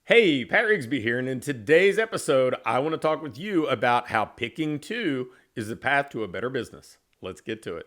Hey, Pat Rigsby here, and in today's episode, I want to talk with you about how picking two is the path to a better business. Let's get to it.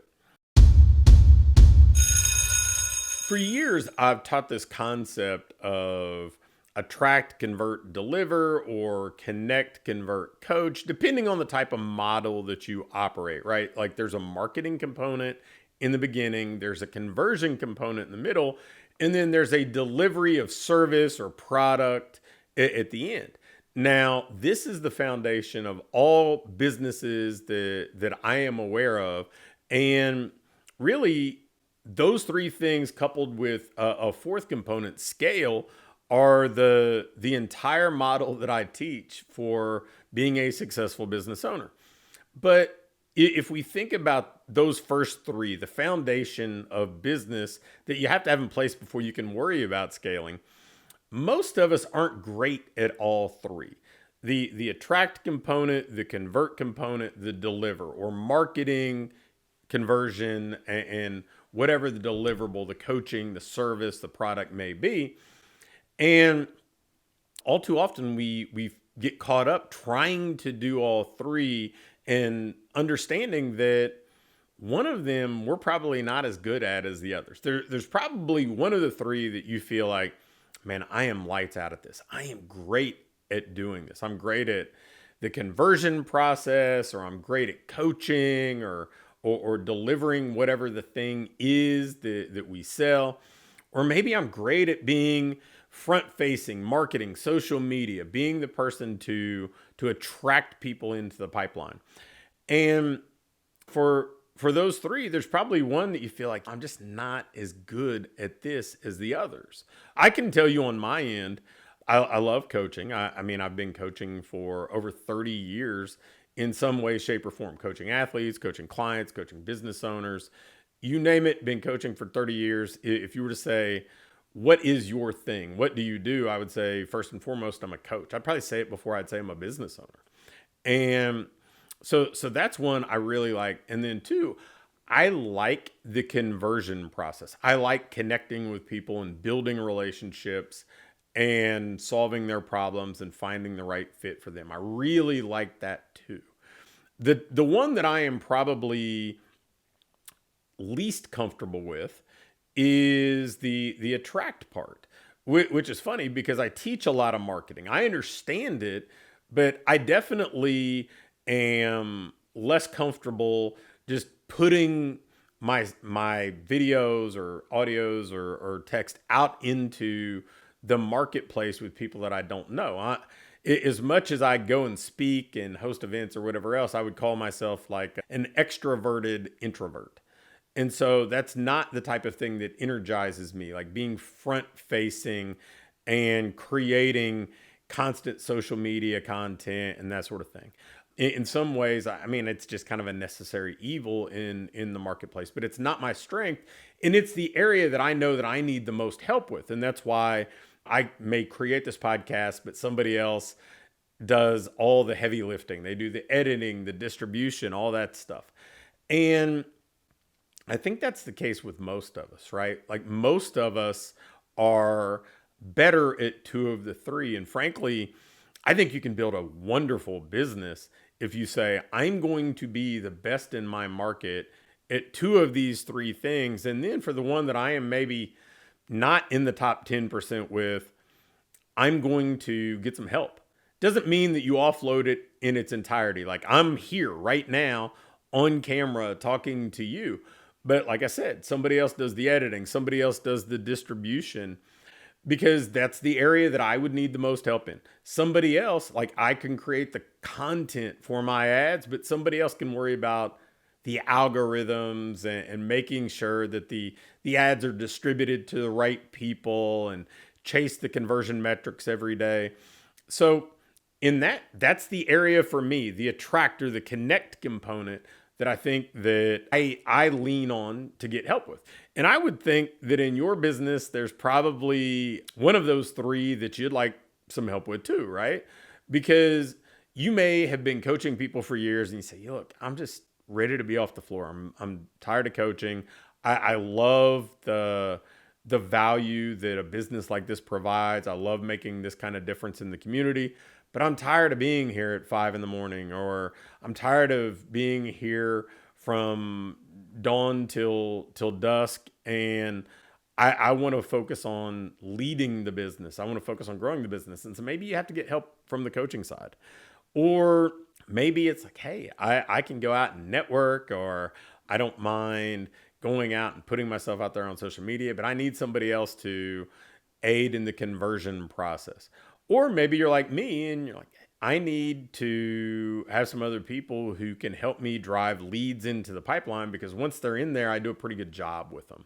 For years, I've taught this concept of attract, convert, deliver, or connect, convert, coach, depending on the type of model that you operate, right? Like there's a marketing component in the beginning, there's a conversion component in the middle, and then there's a delivery of service or product at the end. Now, this is the foundation of all businesses that I am aware of. And really, those three things coupled with a fourth component, scale, are the entire model that I teach for being a successful business owner. But if we think about those first three, the foundation of business that you have to have in place before you can worry about scaling, most of us aren't great at all three. The attract component, the convert component, the deliver, or marketing, conversion, and whatever the deliverable, the coaching, the service, the product may be. And all too often we get caught up trying to do all three and understanding that one of them we're probably not as good at as the others. There's probably one of the three that you feel like, man, I am lights out at this. I am great at doing this. I'm great at the conversion process, or I'm great at coaching, or delivering whatever the thing is that we sell. Or maybe I'm great at being front facing, marketing, social media, being the person to attract people into the pipeline. And for those three, there's probably one that you feel like I'm just not as good at this as the others. I can tell you on my end, I love coaching. I mean, I've been coaching for over 30 years in some way, shape, or form. Coaching athletes, coaching clients, coaching business owners, you name it, been coaching for 30 years. If you were to say, what is your thing? What do you do? I would say, first and foremost, I'm a coach. I'd probably say it before I'd say I'm a business owner. And so that's one I really like. And then two, I like the conversion process. I like connecting with people and building relationships and solving their problems and finding the right fit for them. I really like that too. The one that I am probably least comfortable with is the attract part, which is funny because I teach a lot of marketing. I understand it, but I definitely am less comfortable just putting my videos or audios or text out into the marketplace with people that I don't know. As much as I go and speak and host events or whatever else, I would call myself like an extroverted introvert. And so that's not the type of thing that energizes me, like being front facing and creating constant social media content and that sort of thing. In some ways, I mean, it's just kind of a necessary evil in the marketplace, but it's not my strength. And it's the area that I know that I need the most help with. And that's why I may create this podcast, but somebody else does all the heavy lifting. They do the editing, the distribution, all that stuff. And I think that's the case with most of us, right? Like most of us are better at two of the three. And frankly, I think you can build a wonderful business if you say, I'm going to be the best in my market at two of these three things. And then for the one that I am maybe not in the top 10% with, I'm going to get some help. Doesn't mean that you offload it in its entirety. Like I'm here right now on camera talking to you. But like I said, somebody else does the editing, somebody else does the distribution, because that's the area that I would need the most help in. Somebody else, like I can create the content for my ads, but somebody else can worry about the algorithms and making sure that the ads are distributed to the right people and chase the conversion metrics every day. So in that's the area for me, the attractor, the connect component that I think that I lean on to get help with. And I would think that in your business, there's probably one of those three that you'd like some help with too, right? Because you may have been coaching people for years and you say, look, I'm just ready to be off the floor. I'm tired of coaching. I love the value that a business like this provides. I love making this kind of difference in the community, but I'm tired of being here at 5 in the morning, or I'm tired of being here from dawn till dusk. And I want to focus on leading the business. I want to focus on growing the business. And so maybe you have to get help from the coaching side. Or maybe it's like, hey, I can go out and network, or I don't mind going out and putting myself out there on social media, but I need somebody else to aid in the conversion process. Or maybe you're like me and you're like, I need to have some other people who can help me drive leads into the pipeline, because once they're in there, I do a pretty good job with them.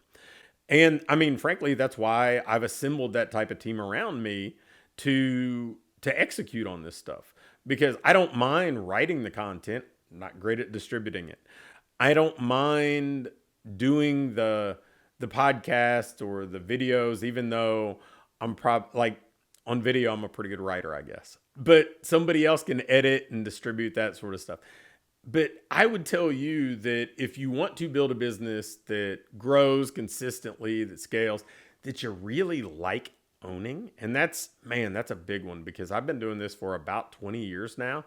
And I mean, frankly, that's why I've assembled that type of team around me to execute on this stuff, because I don't mind writing the content. I'm not great at distributing it. I don't mind doing the podcast or the videos, even though I'm like on video, I'm a pretty good writer, I guess. But somebody else can edit and distribute that sort of stuff. But I would tell you that if you want to build a business that grows consistently, that scales, that you really like owning, and that's, man, that's a big one, because I've been doing this for about 20 years now.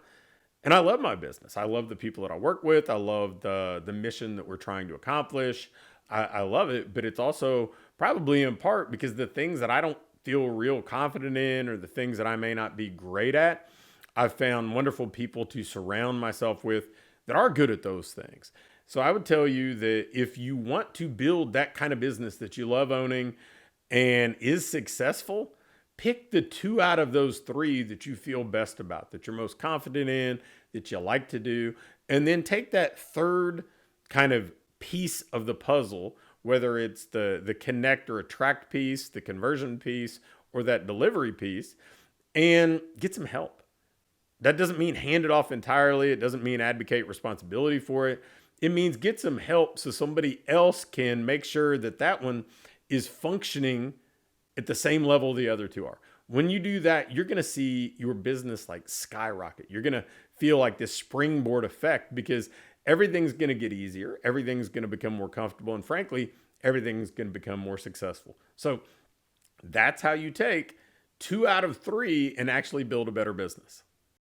And I love my business. I love the people that I work with. I love the mission that we're trying to accomplish. I love it, but it's also probably in part because the things that I don't feel real confident in, or the things that I may not be great at, I've found wonderful people to surround myself with that are good at those things. So I would tell you that if you want to build that kind of business that you love owning and is successful, pick the 2 out of those 3 that you feel best about, that you're most confident in, that you like to do, and then take that third kind of piece of the puzzle, whether it's the connect or attract piece, the conversion piece, or that delivery piece, and get some help. That doesn't mean hand it off entirely. It doesn't mean advocate responsibility for it. It means get some help so somebody else can make sure that that one is functioning at the same level the other 2 are. When you do that, you're going to see your business like skyrocket. You're going to feel like this springboard effect, because everything's going to get easier. Everything's going to become more comfortable. And frankly, everything's going to become more successful. So that's how you take 2 out of 3 and actually build a better business.